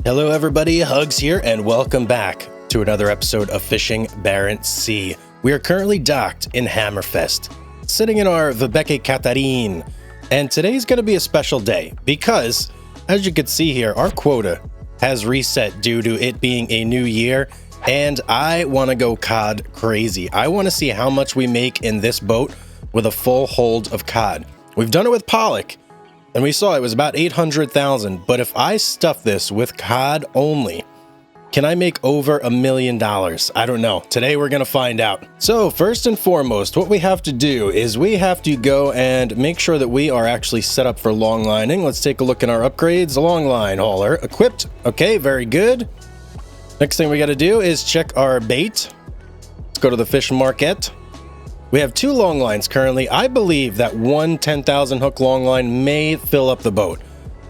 Hello everybody, Hugs here, and welcome back to another episode of Fishing Barents Sea. We are currently docked in Hammerfest, sitting in our Vibeke Katarine, and today's going to be a special day because, as you can see here, our quota has reset due to it being a new year, and I want to go cod crazy. I want to see how much we make in this boat with a full hold of cod. We've done it with pollock, and we saw it was about 800,000, but if I stuff this with cod only, can I make over $1 million? I don't know. Today we're going to find out. So first and foremost, what we have to do is we have to go and make sure that we are actually set up for long lining. Let's take a look at our upgrades. Long line hauler equipped. Okay, very good. Next thing we got to do is check our bait. Let's go to the fish market. We have 2 long lines currently. I believe that one 10,000 hook long line may fill up the boat.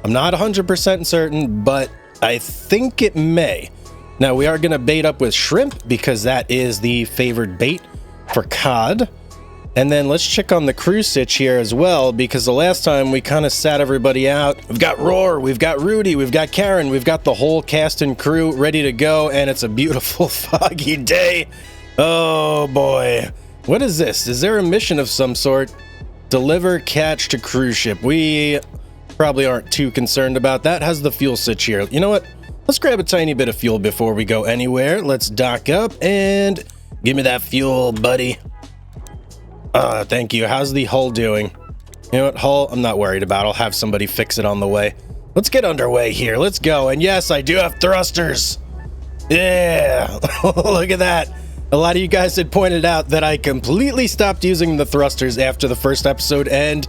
I'm not 100% certain, but I think it may. Now we are going to bait up with shrimp because that is the favored bait for cod. And then let's check on the crew sitch here as well, because the last time we kind of sat everybody out. We've got Roar, we've got Rudy, we've got Karen, we've got the whole cast and crew ready to go, and it's a beautiful foggy day. Oh boy. What is this? Is there a mission of some sort? Deliver catch to cruise ship. We probably aren't too concerned about that. How's the fuel sitch here? You know what? Let's grab a tiny bit of fuel before we go anywhere. Let's dock up and give me that fuel, buddy. Thank you. How's the hull doing? You know what, hull, I'm not worried about. I'll have somebody fix it on the way. Let's get underway here. Let's go. And yes, I do have thrusters. Yeah. Look at that. A lot of you guys had pointed out that I completely stopped using the thrusters after the first episode, and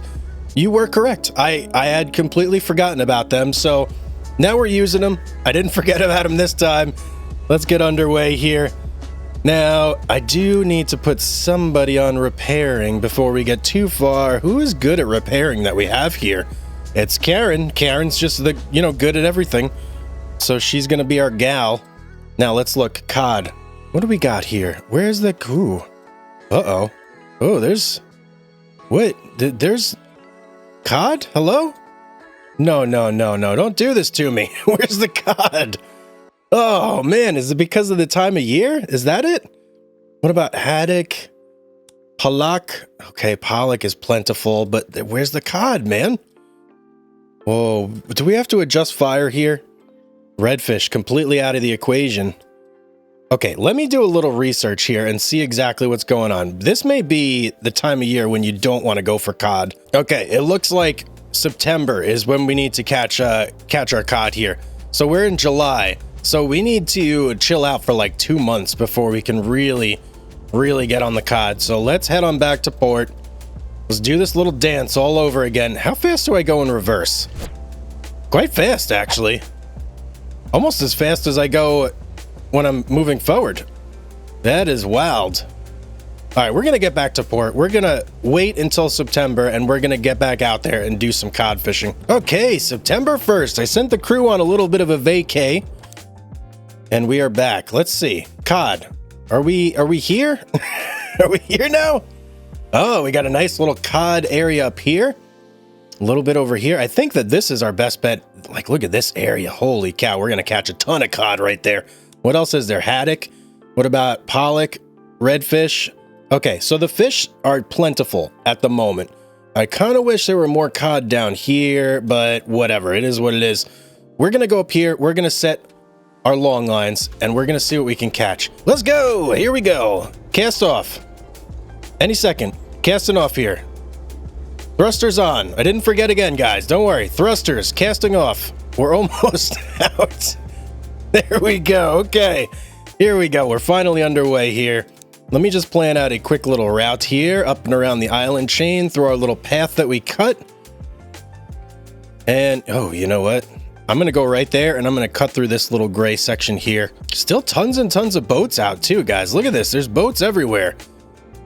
you were correct. I had completely forgotten about them, so now we're using them. I didn't forget about them this time. Let's get underway here. Now, I do need to put somebody on repairing before we get too far. Who is good at repairing that we have here? It's Karen. Karen's just good at everything, so she's going to be our gal. Now, let's look. Cod. What do we got here? Where's the crew? Uh-oh. Oh, there's... Wait, there's... Cod? Hello? No. Don't do this to me. Where's the cod? Oh, man. Is it because of the time of year? Is that it? What about haddock? Pollock? Okay, pollock is plentiful, but where's the cod, man? Whoa. Do we have to adjust fire here? Redfish completely out of the equation. Okay, let me do a little research here and see exactly what's going on. This may be the time of year when you don't want to go for cod. Okay, it looks like September is when we need to catch our cod here. So we're in July, so we need to chill out for like 2 months before we can really get on the cod. So let's head on back to port. Let's do this little dance all over again. How fast do I go in reverse? Quite fast, actually. Almost as fast as I go when I'm moving forward. That is wild. All right, we're going to get back to port. We're going to wait until September, and we're going to get back out there and do some cod fishing. Okay, September 1st. I sent the crew on a little bit of a vacay, and we are back. Let's see. Cod. Are we here? Are we here now? Oh, we got a nice little cod area up here. A little bit over here. I think that this is our best bet. Like, look at this area. Holy cow, we're going to catch a ton of cod right there. What else is there? Haddock? What about pollock? Redfish? Okay, so the fish are plentiful at the moment. I kind of wish there were more cod down here, but whatever. It is what it is. We're going to go up here. We're going to set our long lines, and we're going to see what we can catch. Let's go! Here we go. Cast off. Any second. Casting off here. Thrusters on. I didn't forget again, guys. Don't worry. Thrusters. Casting off. We're almost out. There we go. Okay, here we go. We're finally underway here. Let me just plan out a quick little route here, up and around the island chain through our little path that we cut. And, oh, you know what? I'm going to go right there, and I'm going to cut through this little gray section here. Still tons and tons of boats out, too, guys. Look at this. There's boats everywhere.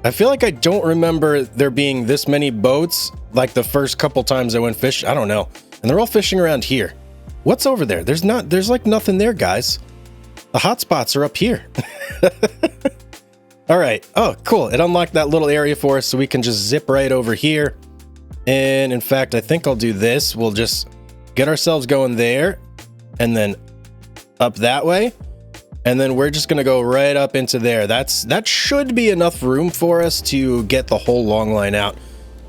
I feel like I don't remember there being this many boats like the first couple times I went fishing. I don't know. And they're all fishing around here. What's over there? There's like nothing there, guys. The hot spots are up here. All right. Oh, cool. It unlocked that little area for us so we can just zip right over here. And in fact, I think I'll do this. We'll just get ourselves going there and then up that way. And then we're just going to go right up into there. That should be enough room for us to get the whole long line out.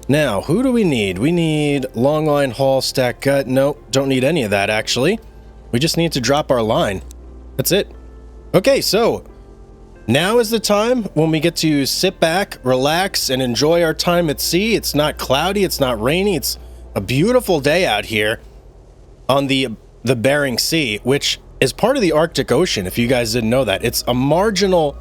Now, who do we need? We need long line, haul, stack, gut. Nope, don't need any of that, actually. We just need to drop our line. That's it. Okay, so now is the time when we get to sit back, relax, and enjoy our time at sea. It's not cloudy, it's not rainy. It's a beautiful day out here on the Bering Sea, which is part of the Arctic Ocean, if you guys didn't know that. It's a marginal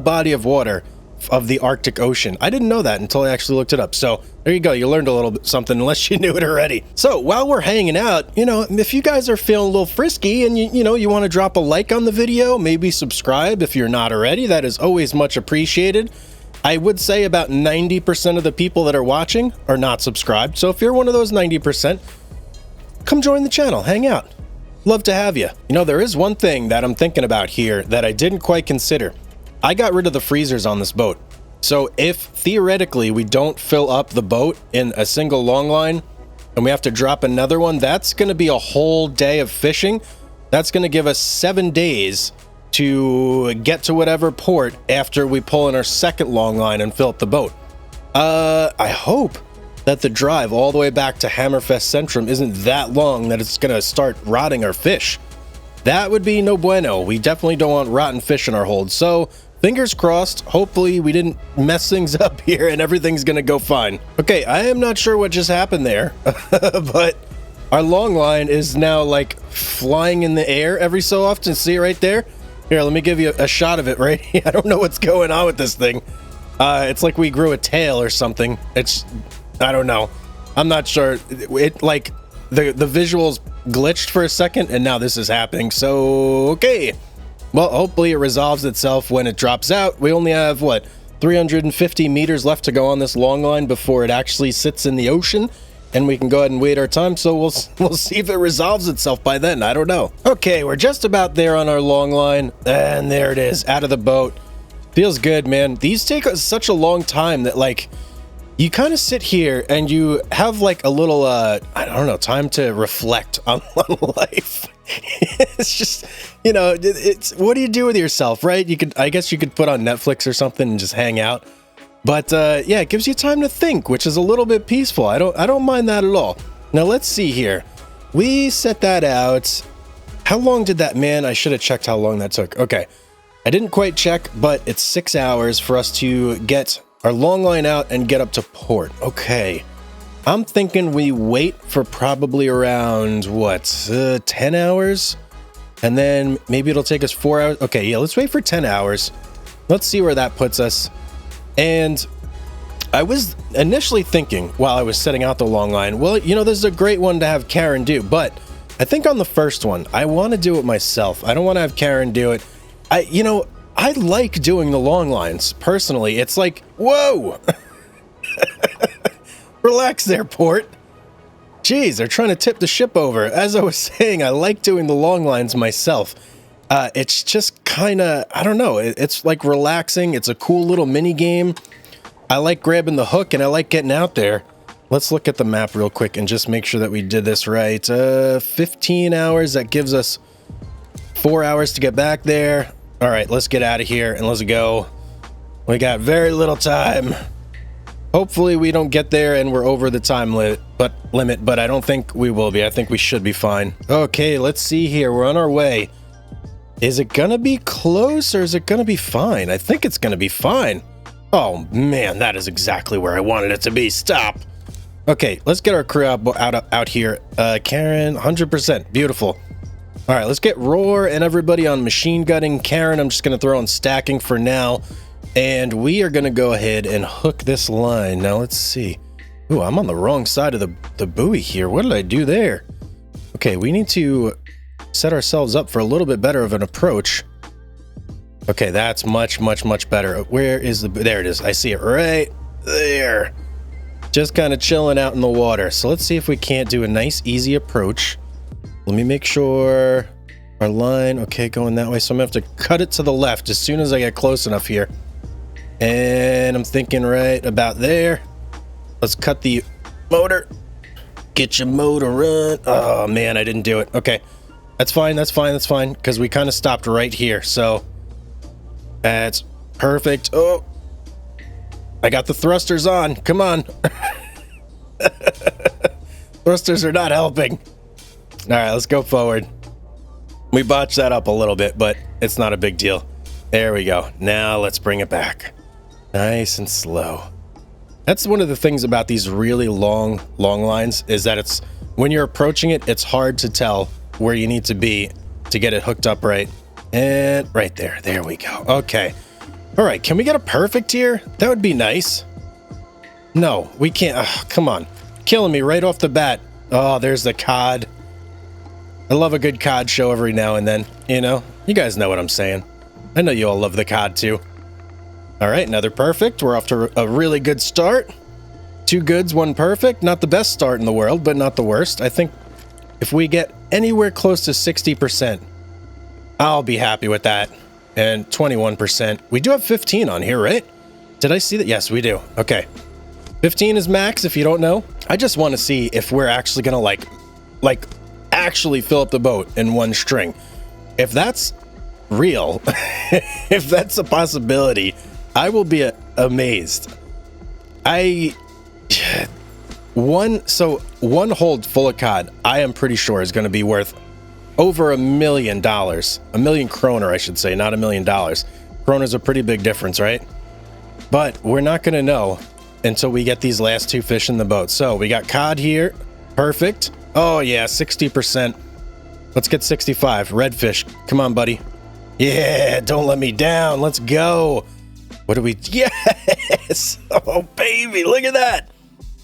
body of water of the Arctic Ocean. I didn't know that until I actually looked it up. So there you go. You learned a little bit something, unless you knew it already. So while we're hanging out, you know, if you guys are feeling a little frisky and you want to drop a like on the video, maybe subscribe if you're not already, that is always much appreciated. I would say about 90% of the people that are watching are not subscribed. So if you're one of those 90%, come join the channel, hang out. Love to have you. You know, there is one thing that I'm thinking about here that I didn't quite consider. I got rid of the freezers on this boat. So if theoretically we don't fill up the boat in a single long line and we have to drop another one, that's going to be a whole day of fishing. That's going to give us 7 days to get to whatever port after we pull in our second long line and fill up the boat. I hope that the drive all the way back to Hammerfest Centrum isn't that long that it's going to start rotting our fish. That would be no bueno. We definitely don't want rotten fish in our hold. So fingers crossed, hopefully we didn't mess things up here and everything's gonna go fine. Okay, I am not sure what just happened there, but our long line is now like flying in the air every so often. See it right there? Here, let me give you a shot of it right here. I don't know what's going on with this thing. It's like we grew a tail or something. I don't know. I'm not sure. It like the visuals glitched for a second and now this is happening. So, okay. Well, hopefully it resolves itself when it drops out. We only have, what, 350 meters left to go on this long line before it actually sits in the ocean, and we can go ahead and wait our time, so we'll see if it resolves itself by then. I don't know. Okay, we're just about there on our long line, and there it is, out of the boat. Feels good, man. These take such a long time that, like, you kind of sit here and you have, like, a little, I don't know, time to reflect on life. It's just, you know, it's what do you do with yourself, right? I guess you could put on Netflix or something and just hang out, but yeah, it gives you time to think, which is a little bit peaceful. I don't mind that at all. Now let's see here. We set that out. How long did that, man? I should have checked how long that took. Okay, I didn't quite check, but it's 6 hours for us to get our long line out and get up to port. Okay. I'm thinking we wait for probably around, what, 10 hours? And then maybe it'll take us 4 hours. Okay, yeah, let's wait for 10 hours. Let's see where that puts us. And I was initially thinking while I was setting out the long line, well, you know, this is a great one to have Karen do. But I think on the first one, I want to do it myself. I don't want to have Karen do it. I like doing the long lines, personally. It's like, whoa! Relax there, port. Jeez, they're trying to tip the ship over. As I was saying, I like doing the long lines myself. It's just kind of, I don't know, it's like relaxing. It's a cool little mini game. I like grabbing the hook and I like getting out there. Let's look at the map real quick and just make sure that we did this right. 15 hours, that gives us 4 hours to get back there. All right, let's get out of here and let's go. We got very little time. Hopefully we don't get there and we're over the time limit, but I don't think we will be. I think we should be fine. Okay, let's see here. We're on our way. Is it gonna be close or is it gonna be fine? I think it's gonna be fine. Oh man, that is exactly where I wanted it to be. Stop. Okay, let's get our crew out here. Karen, 100%. Beautiful. All right, let's get Roar and everybody on machine gunning. Karen, I'm just gonna throw on stacking for now. And we are going to go ahead and hook this line. Now, let's see. Ooh, I'm on the wrong side of the buoy here. What did I do there? Okay, we need to set ourselves up for a little bit better of an approach. Okay, that's much, much, much better. Where is the... There it is. I see it right there. Just kind of chilling out in the water. So let's see if we can't do a nice, easy approach. Let me make sure our line... Okay, going that way. So I'm going to have to cut it to the left as soon as I get close enough here. And I'm thinking right about there. Let's cut the motor. Get your motor run. Oh, man, I didn't do it. Okay. That's fine, that's fine, that's fine, because we kind of stopped right here, so that's perfect. Oh, I got the thrusters on. Come on. Thrusters are not helping. All right, let's go forward. We botched that up a little bit, but it's not a big deal. There we go. Now let's bring it back. Nice and slow. That's one of the things about these really long lines is that it's when you're approaching it, it's hard to tell where you need to be to get it hooked up right. And right there. There we go. Okay. All right. Can we get a perfect here? That would be nice. No, we can't. Ugh, come on. Killing me right off the bat. Oh, there's the COD. I love a good COD show every now and then. You know, you guys know what I'm saying. I know you all love the COD too. All right, another perfect. We're off to a really good start. 2 goods, 1 perfect. Not the best start in the world, but not the worst. I think if we get anywhere close to 60%, I'll be happy with that. And 21%. We do have 15 on here, right? Did I see that? Yes, we do. Okay. 15 is max if you don't know. I just want to see if we're actually going to like actually fill up the boat in one string. If that's real, if that's a possibility, I will be amazed. One hold full of COD, I am pretty sure is going to be worth over $1 million. 1 million kroner, I should say, not $1 million. Kroner's a pretty big difference, right? But we're not going to know until we get these last 2 fish in the boat. So we got COD here. Perfect. Oh yeah, 60%. Let's get 65. Redfish. Come on, buddy. Yeah, don't let me down. Let's go. What do we... Yes! Oh, baby, look at that.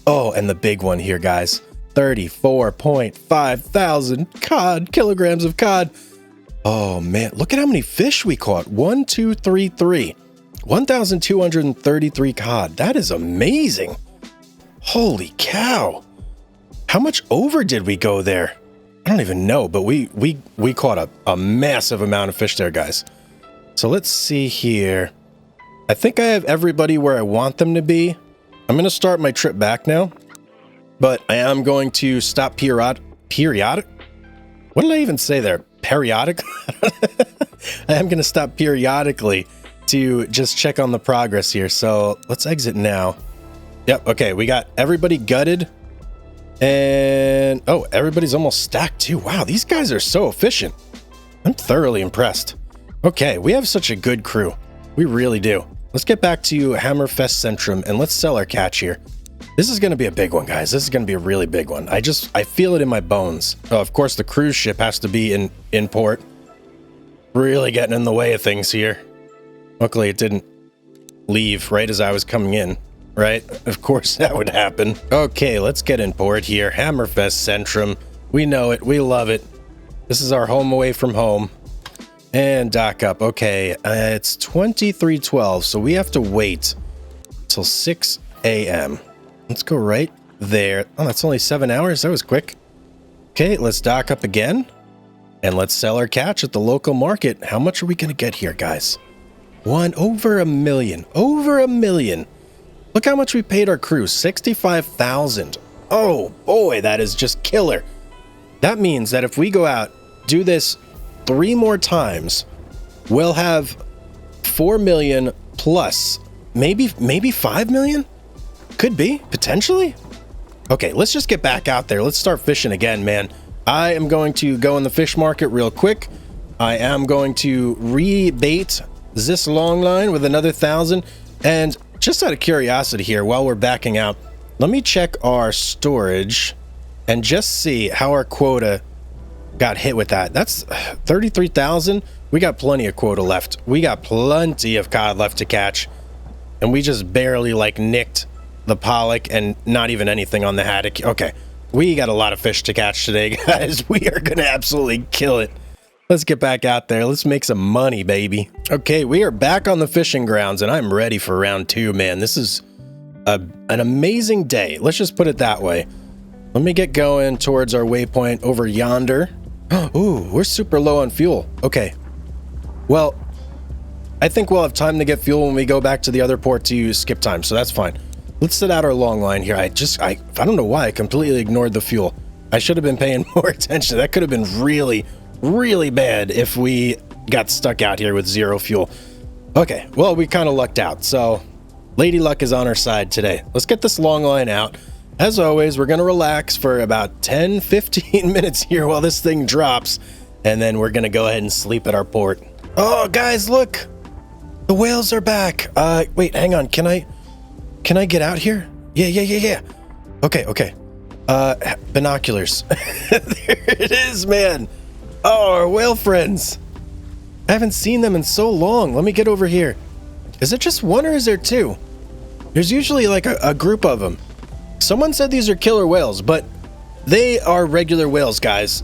Oh, and the big one here, guys. 34.5 thousand kilograms of cod. Oh, man. Look at how many fish we caught. 1, 2, 3, 3. 1,233 cod. That is amazing. Holy cow. How much over did we go there? I don't even know, but we caught a massive amount of fish there, guys. So let's see here. I think I have everybody where I want them to be. I'm going to start my trip back now, but I am going to stop periodic. What did I even say there? Periodic? I am going to stop periodically to just check on the progress here. So let's exit now. Yep. Okay. We got everybody gutted. And oh, everybody's almost stacked too. Wow, these guys are so efficient. I'm thoroughly impressed. Okay, we have such a good crew. We really do. Let's get back to Hammerfest Centrum and let's sell our catch here. This is going to be a big one, guys. This is going to be a really big one. I feel it in my bones. Oh, of course, the cruise ship has to be in port. Really getting in the way of things here. Luckily, it didn't leave right as I was coming in. Right? Of course that would happen. Okay, let's get in port here. Hammerfest Centrum. We know it. We love it. This is our home away from home. And dock up. Okay, it's 23:12, so we have to wait till 6 a.m. Let's go right there. Oh, that's only 7 hours. That was quick. Okay, let's dock up again. And let's sell our catch at the local market. How much are we going to get here, guys? Over $1 million. Over $1 million. Look how much we paid our crew, 65,000. Oh boy, that is just killer. That means that if we go out, do this 3 more times, we'll have 4 million plus, maybe 5 million? Could be, potentially. Okay, let's just get back out there. Let's start fishing again, man. I am going to go in the fish market real quick. I am going to rebait this long line with another 1,000. And just out of curiosity here, while we're backing out, let me check our storage and just see how our quota got hit with that. That's 33,000. We got plenty of quota left. We got plenty of cod left to catch. And we just barely nicked the pollock and not even anything on the haddock. Okay, we got a lot of fish to catch today, guys. We are going to absolutely kill it. Let's get back out there. Let's make some money, baby. Okay, we are back on the fishing grounds, and I'm ready for round 2, man. This is an amazing day. Let's just put it that way. Let me get going towards our waypoint over yonder. Ooh, we're super low on fuel. Okay. Well, I think we'll have time to get fuel when we go back to the other port to skip time, so that's fine. Let's set out our long line here. I don't know why I completely ignored the fuel. I should have been paying more attention. That could have been really, really bad if we got stuck out here with zero fuel. Okay, well, we kind of lucked out, so Lady Luck is on our side today. Let's get this long line out. As always, we're going to relax for about 10-15 minutes here while this thing drops, and then we're going to go ahead and sleep at our port. Oh, guys, look! The whales are back! Wait, hang on, can I get out here? Yeah. Okay. Binoculars. There it is, man! Oh, our whale friends! I haven't seen them in so long. Let me get over here. Is it just one or is there two? There's usually like a group of them. Someone said these are killer whales, but they are regular whales, guys.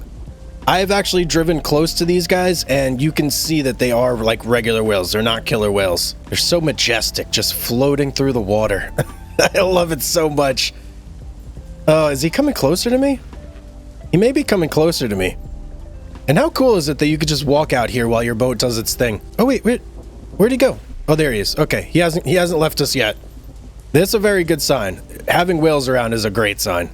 I've actually driven close to these guys, and you can see that they are like regular whales. They're not killer whales. They're so majestic, just floating through the water. I love it so much. Oh, is he coming closer to me? He may be coming closer to me. And how cool is it that you could just walk out here while your boat does its thing? Oh, wait. Where'd he go? Oh, there he is. Okay, he hasn't left us yet. That's a very good sign. Having whales around is a great sign.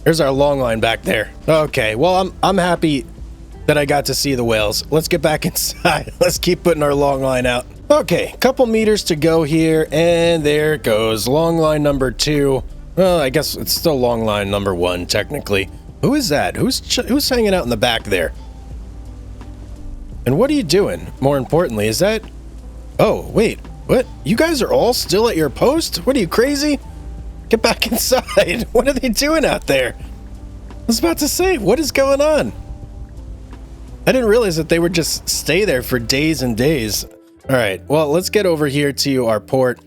There's our long line back there. Okay, well, I'm happy that I got to see the whales. Let's get back inside. Let's keep putting our long line out. Okay, couple meters to go here, and there it goes. Long line number 2. Well, I guess it's still long line number 1, technically. Who is that? Who's hanging out in the back there? And what are you doing? More importantly, is that... Oh, wait. What? You guys are all still at your post? What are you, crazy? Get back inside. What are they doing out there? I was about to say, what is going on? I didn't realize that they would just stay there for days and days. All right, well, let's get over here to our port.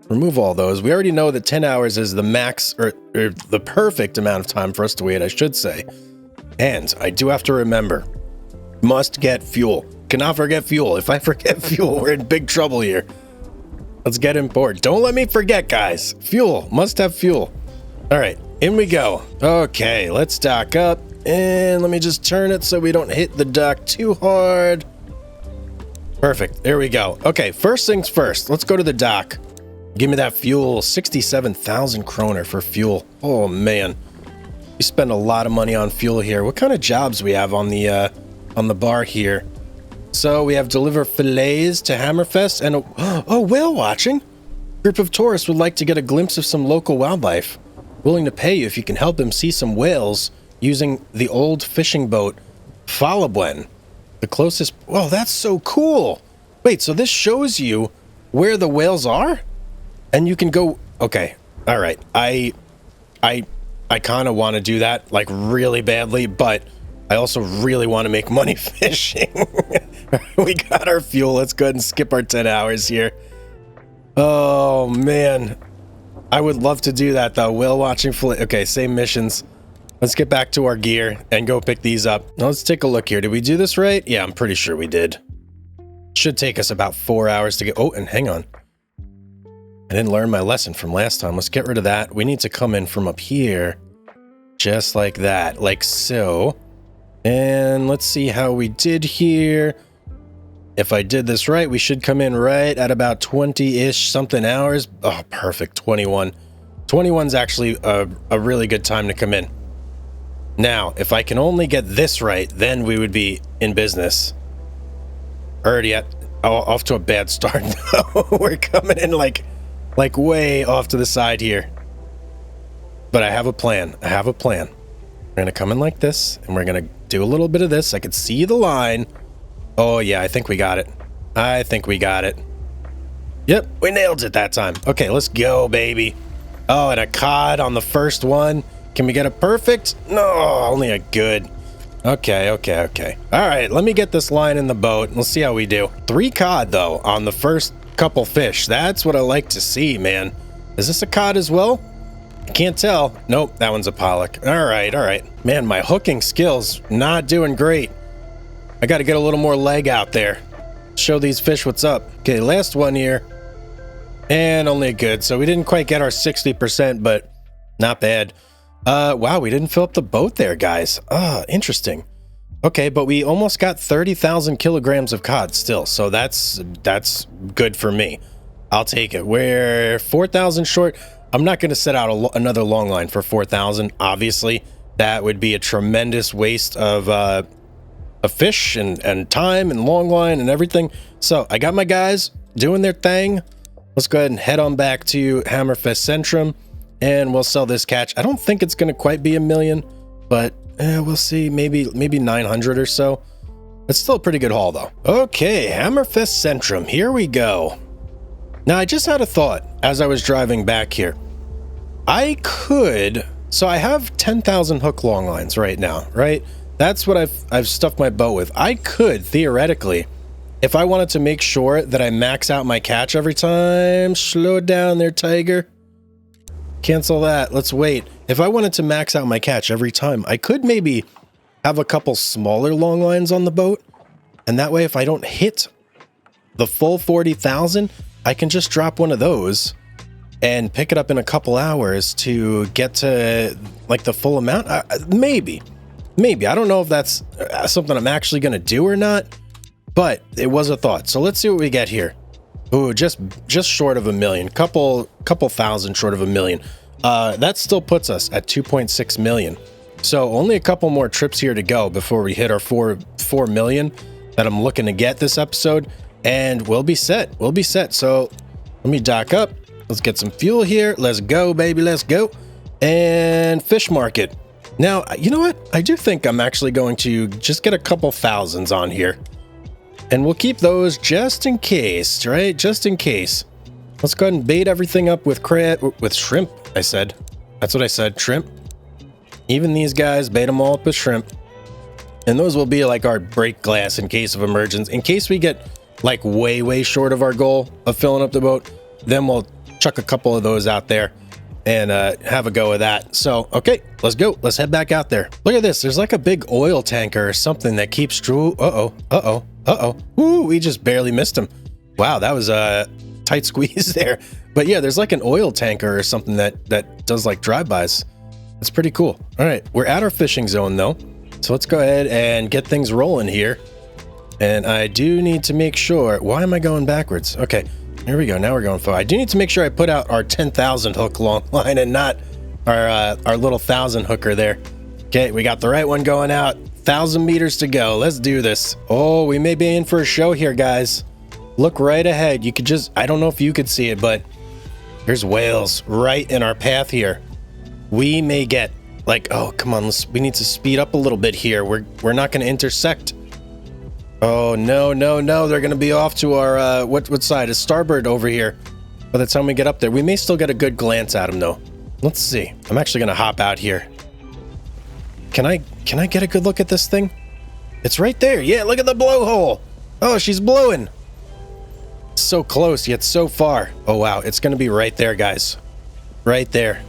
Remove all those. We already know that 10 hours is the max, or the perfect amount of time for us to wait, I should say. And I do have to remember, must get fuel. Cannot forget fuel. If I forget fuel, we're in big trouble here. Let's get in port. Don't let me forget, guys. Fuel. Must have fuel. All right, in we go. Okay, let's dock up. And let me just turn it so we don't hit the dock too hard. Perfect. There we go. Okay, first things first. Let's go to the dock. Give me that fuel. 67,000 kroner for fuel. Oh, man. We spend a lot of money on fuel here. What kind of jobs we have on the bar here? So we have deliver fillets to Hammerfest and whale watching. Group of tourists would like to get a glimpse of some local wildlife. Willing to pay you if you can help them see some whales using the old fishing boat Falabwen. The closest... Whoa, that's so cool. Wait, so this shows you where the whales are? And you can go... Okay, all right. I kind of want to do that, like, really badly, but I also really want to make money fishing. We got our fuel. Let's go ahead and skip our 10 hours here. Oh, man. I would love to do that, though. Whale watching... Okay, same missions. Let's get back to our gear and go pick these up. Now, let's take a look here. Did we do this right? Yeah, I'm pretty sure we did. Should take us about 4 hours to get... Oh, and hang on. I didn't learn my lesson from last time. Let's get rid of that. We need to come in from up here. Just like that. Like so. And let's see how we did here. If I did this right, we should come in right at about 20-ish something hours. Oh, perfect. 21. 21's actually a really good time to come in. Now, if I can only get this right, then we would be in business. Already off to a bad start. We're coming in like way off to the side here. But I have a plan. I have a plan. We're going to come in like this, and we're going to do a little bit of this. I could see the line. Oh, yeah, I think we got it. I think we got it. Yep, we nailed it that time. Okay, let's go, baby. Oh, and a cod on the first one. Can we get a perfect? No, only a good. Okay. All right, let me get this line in the boat. Let's see how we do. 3 cod, though, on the first couple fish. That's what I like to see, man. Is this a cod as well? I can't tell. Nope, that one's a pollock. All right. Man, my hooking skills not doing great. I got to get a little more leg out there. Show these fish what's up. Okay, last one here. And only a good. So we didn't quite get our 60%, but not bad. Wow, we didn't fill up the boat there, guys. Interesting. Okay, but we almost got 30,000 kilograms of cod still, so that's good for me. I'll take it. We're 4,000 short. I'm not going to set out another long line for 4,000, obviously. That would be a tremendous waste of fish and time and long line and everything. So I got my guys doing their thing. Let's go ahead and head on back to Hammerfest Centrum and we'll sell this catch. I don't think it's going to quite be 1 million, but we'll see. Maybe 900 or so. It's still a pretty good haul though. Okay, Hammerfest Centrum, here we go. Now I just had a thought as I was driving back here. So I have 10,000 hook long lines right now, right? That's what I've stuffed my boat with. I could theoretically, if I wanted to make sure that I max out my catch every time, slow it down there, Tiger. Cancel that. Let's wait. If I wanted to max out my catch every time, I could maybe have a couple smaller long lines on the boat. And that way, if I don't hit the full 40,000, I can just drop one of those and pick it up in a couple hours to get to like the full amount. Maybe. I don't know if that's something I'm actually going to do or not, but it was a thought. So let's see what we get here. Ooh, just short of 1 million, couple thousand short of 1 million. That still puts us at 2.6 million. So only a couple more trips here to go before we hit our 4 million that I'm looking to get this episode, and we'll be set. So let me dock up. Let's get some fuel here. Let's go, baby. Let's go. And fish market. Now, you know what? I do think I'm actually going to just get a couple thousands on here. And we'll keep those just in case, right? Just in case. Let's go ahead and bait everything up with shrimp, I said. That's what I said, shrimp. Even these guys, bait them all up with shrimp. And those will be like our break glass in case of emergence. In case we get like way short of our goal of filling up the boat, then we'll chuck a couple of those out there and have a go with that. So, okay, let's go. Let's head back out there. Look at this. There's like a big oil tanker or something that keeps Drew. Uh-oh. Woo, we just barely missed him. Wow, that was a tight squeeze there. But yeah, there's like an oil tanker or something that does like drive-bys. It's pretty cool. All right, we're at our fishing zone though. So let's go ahead and get things rolling here. And I do need to make sure. Why am I going backwards? Okay. Here we go. Now we're going forward. I do need to make sure I put out our 10,000 hook long line and not our little 1,000 hooker there. Okay, we got the right one going out. 1,000 meters to go. Let's do this. Oh, we may be in for a show here, guys. Look right ahead. You could just, I don't know if you could see it, but there's whales right in our path here. We may get like, oh, come on. We need to speed up a little bit here. We're not going to intersect. Oh, no. They're going to be off to our, what side? Is starboard over here by the time we get up there. We may still get a good glance at them, though. Let's see. I'm actually going to hop out here. Can I get a good look at this thing? It's right there. Yeah, look at the blowhole. Oh, she's blowing. So close, yet so far. Oh, wow. It's going to be right there, guys. Right there.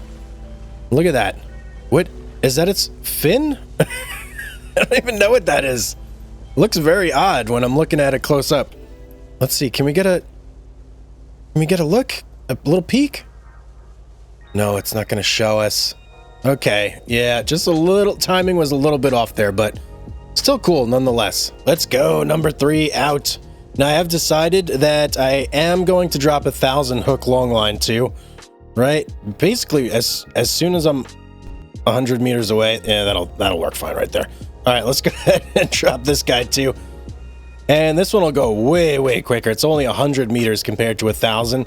Look at that. What? Is that its fin? I don't even know what that is. Looks very odd when I'm looking at it close up. Let's see. Can we get a look? A little peek? No, it's not going to show us. Okay. Yeah, just a little timing was a little bit off there, but still cool nonetheless. Let's go. Number 3 out. Now I have decided that I am going to drop 1,000 hook long line too, right? Basically as soon as I'm 100 meters away. Yeah, that'll work fine right there. All right, let's go ahead and drop this guy too. And this one will go way quicker. It's only 100 meters compared to 1,000.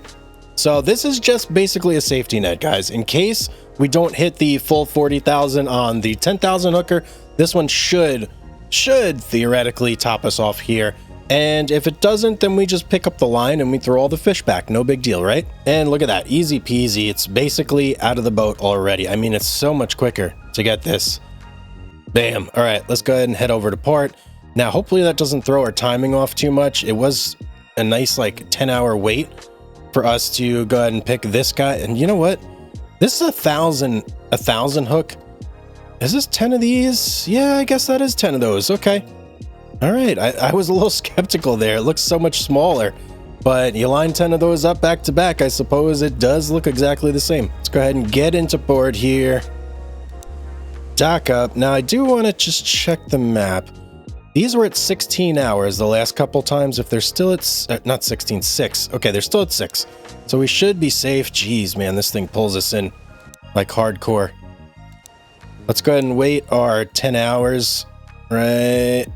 So this is just basically a safety net, guys. In case we don't hit the full 40,000 on the 10,000 hooker, this one should theoretically top us off here. And if it doesn't, then we just pick up the line and we throw all the fish back. No big deal, right? And look at that, easy peasy. It's basically out of the boat already. I mean, it's so much quicker to get this. Bam. All right, let's go ahead and head over to port. Now, hopefully that doesn't throw our timing off too much. It was a nice like 10-hour wait for us to go ahead and pick this guy. And you know what? This is a thousand hook. Is this 10 of these? Yeah, I guess that is 10 of those. Okay. All right. I was a little skeptical there. It looks so much smaller, but you line 10 of those up back to back. I suppose it does look exactly the same. Let's go ahead and get into port here. Dock up. Now I do want to just check the map. These were at 16 hours the last couple times. If they're still at, not 16, 6. Okay, they're still at 6. So we should be safe. Jeez, man, this thing pulls us in like hardcore. Let's go ahead and wait our 10 hours. Right.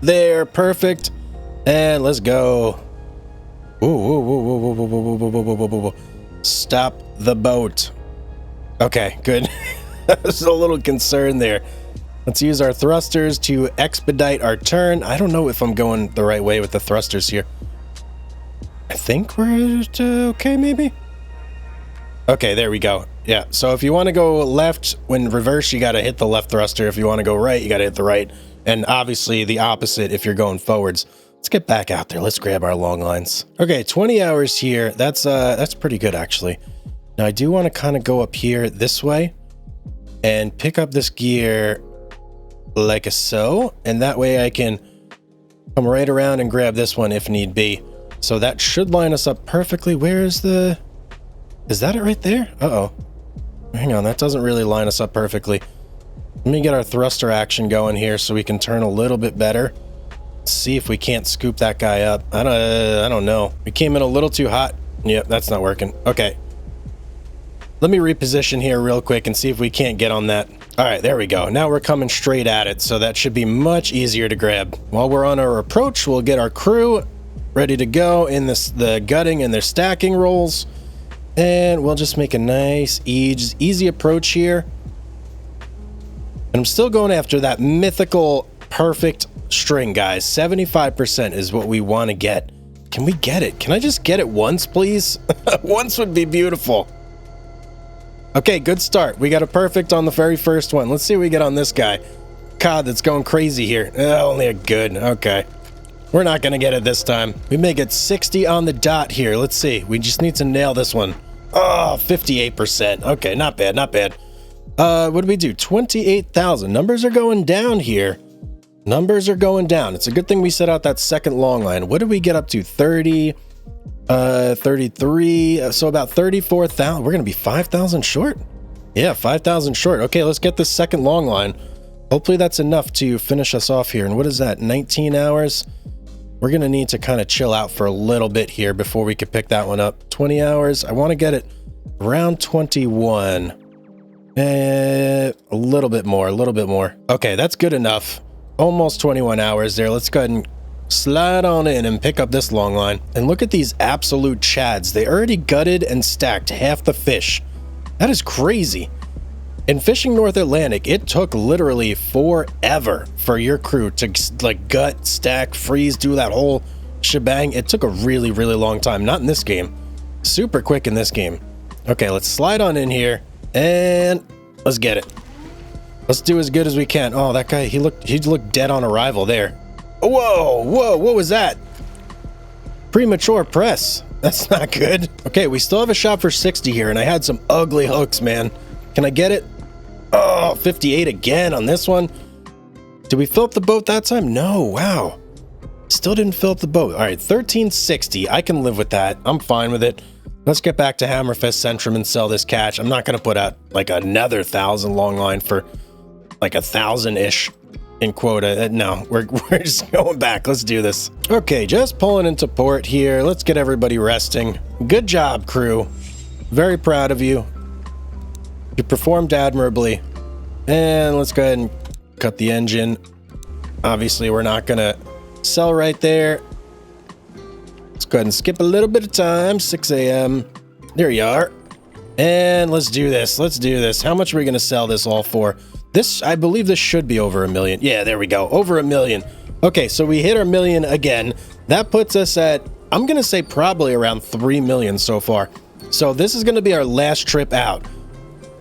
there. Perfect. And let's go. Whoa, whoa, whoa, whoa, whoa, whoa, whoa, whoa, whoa, whoa, whoa, whoa. Stop the boat. Okay, good. I was a little concerned there. Let's use our thrusters to expedite our turn. I don't know if I'm going the right way with the thrusters here. I think we're okay, maybe? Okay, there we go. Yeah, so if you want to go left, when reverse, you got to hit the left thruster. If you want to go right, you got to hit the right. And obviously the opposite if you're going forwards. Let's get back out there. Let's grab our long lines. Okay, 20 hours here. That's pretty good, actually. Now, I do want to kind of go up here this way and pick up this gear like so. And that way I can come right around and grab this one if need be. So that should line us up perfectly. Where is the... Is that it right there? Uh-oh. Hang on, that doesn't really line us up perfectly. Let me get our thruster action going here so we can turn a little bit better. See if we can't scoop that guy up. I don't know. We came in a little too hot. Yep, that's not working. Okay. Let me reposition here real quick and see if we can't get on that. All right, there we go. Now we're coming straight at it, so that should be much easier to grab. While we're on our approach, we'll get our crew ready to go in the gutting and their stacking rolls. And we'll just make a nice, easy approach here. And I'm still going after that mythical, perfect string, guys. 75% is what we want to get. Can we get it? Can I just get it once, please? Once would be beautiful. Okay, good start. We got a perfect on the very first one. Let's see what we get on this guy. God, that's going crazy here. Only a good. Okay. We're not going to get it this time. We may get 60 on the dot here. Let's see. We just need to nail this one. Oh, 58%. Okay, not bad, not bad. What do we do? 28,000. Numbers are going down here. Numbers are going down. It's a good thing we set out that second long line. What did we get up to? 30, 33. So about 34,000. We're going to be 5,000 short. Yeah, 5,000 short. Okay, let's get this second long line. Hopefully that's enough to finish us off here. And what is that? 19 hours? We're going to need to kind of chill out for a little bit here before we could pick that one up. 20 hours. I want to get it around 21. A little bit more, a little bit more. Okay, that's good enough. Almost 21 hours there. Let's go ahead and slide on in and pick up this long line. And look at these absolute chads. They already gutted and stacked half the fish. That is crazy. In fishing North Atlantic, it took literally forever for your crew to like gut, stack, freeze, do that whole shebang. It took a really, really long time. Not in this game. Super quick in this game. Okay, let's slide on in here and let's get it. Let's do as good as we can. Oh, that guy, he looked dead on arrival there. Whoa, whoa, what was that? Premature press. That's not good. Okay, we still have a shot for 60 here, and I had some ugly hooks, man. Can I get it? Oh, 58 again on this one. Did we fill up the boat that time? No, wow. Still didn't fill up the boat. All right, 1360. I can live with that. I'm fine with it. Let's get back to Hammerfest Centrum and sell this catch. I'm not going to put out like another 1,000 long line for like 1,000-ish in quota. No, we're just going back. Let's do this. Okay, just pulling into port here. Let's get everybody resting. Good job, crew. Very proud of you. You performed admirably. And let's go ahead and cut the engine. Obviously, we're not going to sell right there. Let's go ahead and skip a little bit of time. 6 a.m. There you are. And let's do this. Let's do this. How much are we going to sell this all for? This, I believe this should be over $1 million. Yeah, there we go. Over $1 million. Okay, so we hit our $1 million again. That puts us at, I'm going to say probably around 3 million so far. So this is going to be our last trip out.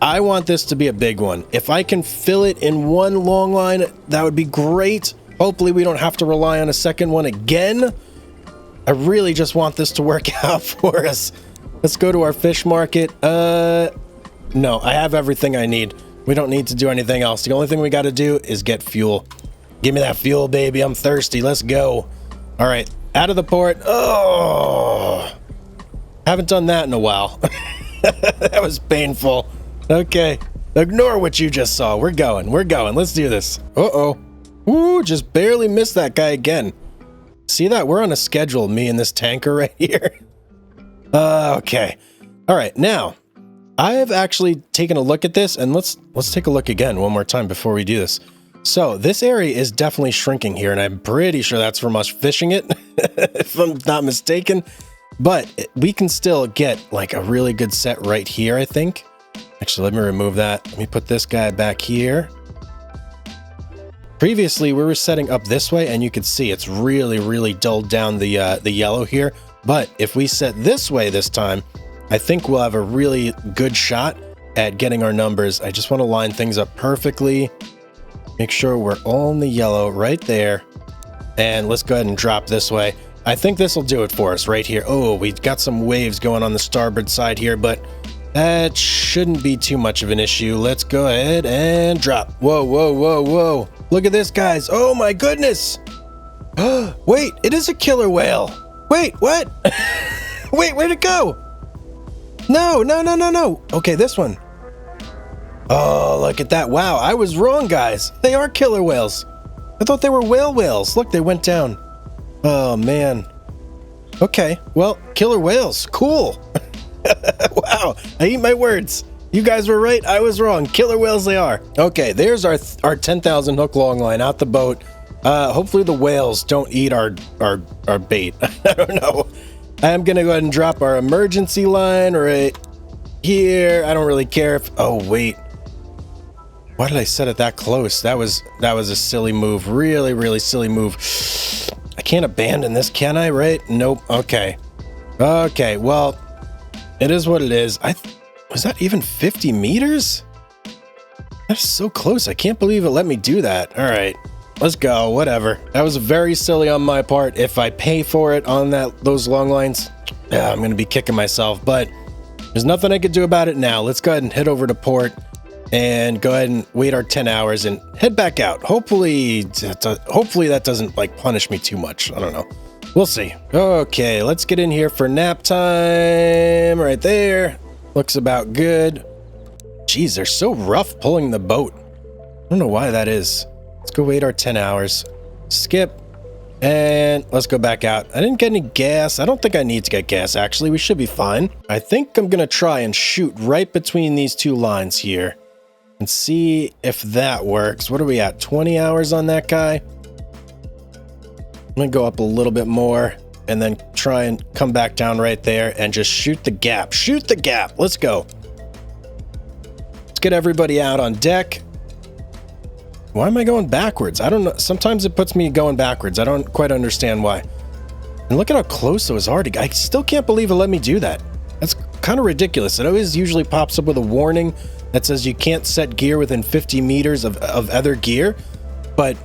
I want this to be a big one. If I can fill it in one long line, that would be great. Hopefully we don't have to rely on a second one again. I really just want this to work out for us. Let's go to our fish market. No, I have everything I need. We don't need to do anything else. The only thing we got to do is get fuel. Give me that fuel, baby. I'm thirsty. Let's go. All right, out of the port. Oh, haven't done that in a while. That was painful. Okay, ignore what you just saw. We're going. We're going. Let's do this. Uh-oh. Ooh, just barely missed that guy again. See that? We're on a schedule, me and this tanker right here. Okay. All right, now, I have actually taken a look at this, and let's take a look again one more time before we do this. So this area is definitely shrinking here, and I'm pretty sure that's from us fishing it, if I'm not mistaken. But we can still get like a really good set right here, I think. Actually, let me remove that. Let me put this guy back here. Previously, we were setting up this way, and you can see it's really, really dulled down the yellow here. But if we set this way this time, I think we'll have a really good shot at getting our numbers. I just want to line things up perfectly. Make sure we're all in the yellow right there. And let's go ahead and drop this way. I think this will do it for us right here. Oh, we've got some waves going on the starboard side here, but that shouldn't be too much of an issue. Let's go ahead and drop. Whoa, whoa, whoa, whoa. Look at this, guys. Oh my goodness. Wait, it is a killer whale. Wait, what? Wait, where'd it go? No, no, no, no, no. Okay, this one. Oh, look at that. Wow, I was wrong, guys. They are killer whales. I thought they were whales. Look, they went down. Oh, man. Okay, well, killer whales. Cool. Wow, I eat my words. You guys were right. I was wrong. Killer whales they are. Okay, there's our 10,000 hook long line out the boat. Hopefully the whales don't eat our bait. I don't know. I'm going to go ahead and drop our emergency line right here. I don't really care if... Oh, wait. Why did I set it that close? That was a silly move. Really, really silly move. I can't abandon this, can I? Right? Nope. Okay. Okay, well, it is what it is. Was that even 50 meters? That's so close. I can't believe it let me do that. All right. Let's go. Whatever. That was very silly on my part. If I pay for it on those long lines, yeah, I'm going to be kicking myself. But there's nothing I could do about it now. Let's go ahead and head over to port and go ahead and wait our 10 hours and head back out. Hopefully that doesn't like punish me too much. I don't know. We'll see. Okay, let's get in here for nap time right there. Looks about good. Jeez, they're so rough pulling the boat. I don't know why that is. Let's go wait our 10 hours. Skip. And let's go back out. I didn't get any gas. I don't think I need to get gas, actually. We should be fine. I think I'm going to try and shoot right between these two lines here and see if that works. What are we at? 20 hours on that guy? I'm going to go up a little bit more and then try and come back down right there and just shoot the gap. Shoot the gap. Let's go. Let's get everybody out on deck. Why am I going backwards? I don't know. Sometimes it puts me going backwards. I don't quite understand why. And look at how close those are. I still can't believe it let me do that. That's kind of ridiculous. It always usually pops up with a warning that says you can't set gear within 50 meters of other gear. But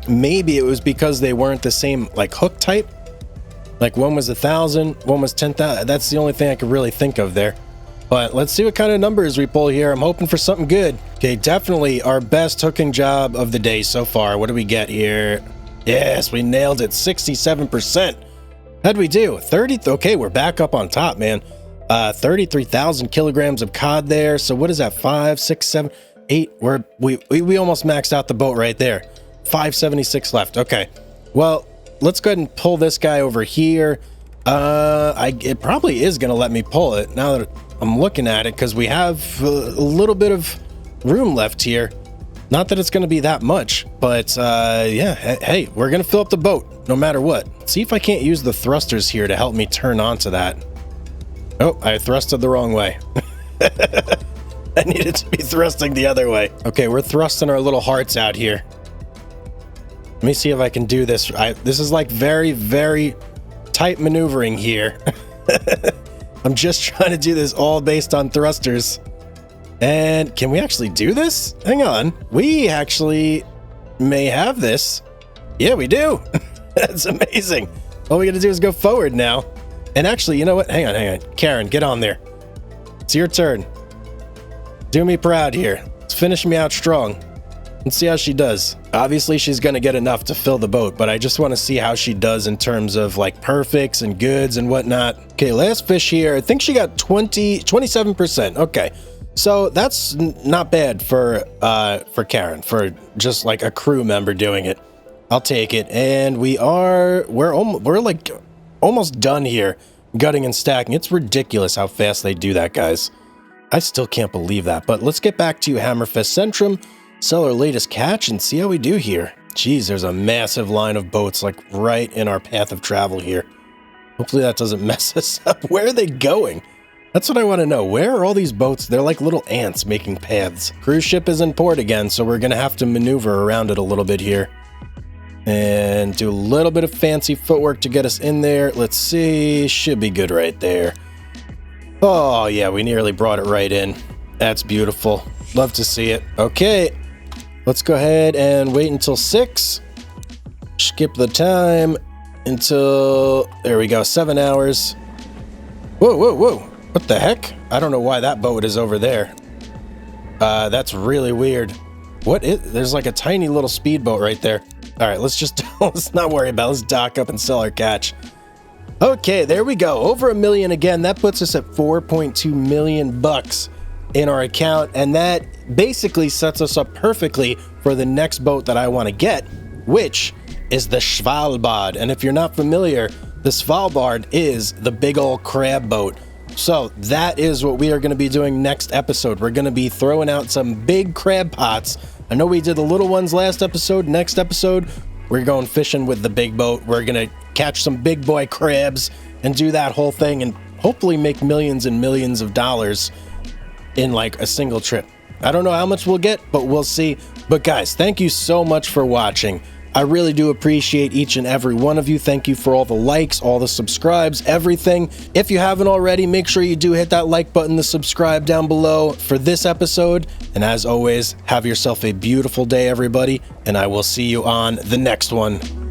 maybe it was because they weren't the same like hook type. Like one was 1,000, one was 10,000. That's the only thing I could really think of there. But let's see what kind of numbers we pull here. I'm hoping for something good. Okay, definitely our best hooking job of the day so far. What do we get here? Yes, we nailed it. 67%. How'd we do? 30. Okay, we're back up on top, man. 33,000 kilograms of cod there. So what is that? 5, 6, 7, 8. We almost maxed out the boat right there. 576 left. Okay. Well, let's go ahead and pull this guy over here. It probably is going to let me pull it now that I'm looking at it, because we have a little bit of room left here. Not that it's going to be that much, but yeah, hey, we're going to fill up the boat no matter what. See if I can't use the thrusters here to help me turn onto that. Oh, I thrusted the wrong way. I needed to be thrusting the other way. Okay, we're thrusting our little hearts out here. Let me see if I can do this. This is like very, very tight maneuvering here. I'm just trying to do this all based on thrusters. And can we actually do this? Hang on. We actually may have this. Yeah, we do. That's amazing. All we got to do is go forward now. And actually, you know what? Hang on. Karen, get on there. It's your turn. Do me proud here. Let's finish me out strong. Let's see how she does. Obviously, she's going to get enough to fill the boat, but I just want to see how she does in terms of like perfects and goods and whatnot. Okay, last fish here. I think she got 27%. Okay. So that's not bad for Karen, for just like a crew member doing it. I'll take it. And we're like almost done here, gutting and stacking. It's ridiculous how fast they do that, guys. I still can't believe that. But let's get back to Hammerfest Centrum sell our latest catch and see how we do here. Geez, there's a massive line of boats like right in our path of travel here. Hopefully that doesn't mess us up. Where are they going? That's what I want to know. Where are all these boats? They're like little ants making paths. Cruise ship is in port again, so we're going to have to maneuver around it a little bit here. And do a little bit of fancy footwork to get us in there. Let's see. Should be good right there. Oh, yeah, we nearly brought it right in. That's beautiful. Love to see it. Okay, let's go ahead and wait until 6. Skip the time until, there we go, 7 hours. Whoa, whoa, whoa. What the heck? I don't know why that boat is over there. That's really weird. There's like a tiny little speedboat right there. All right, let's not worry about it. Let's dock up and sell our catch. Okay, there we go. Over $1 million again. That puts us at 4.2 million bucks in our account, and that basically sets us up perfectly for the next boat that I want to get, which is the Svalbard. And if you're not familiar, the Svalbard is the big old crab boat. So that is what we are going to be doing next episode. We're going to be throwing out some big crab pots. I know we did the little ones last episode. Next episode, we're going fishing with the big boat. We're going to catch some big boy crabs and do that whole thing and hopefully make millions and millions of dollars in like a single trip. I don't know how much we'll get, but we'll see. But guys, thank you so much for watching. I really do appreciate each and every one of you. Thank you for all the likes, all the subscribes, everything. If you haven't already, make sure you do hit that like button, the subscribe down below for this episode. And as always, have yourself a beautiful day, everybody, and I will see you on the next one.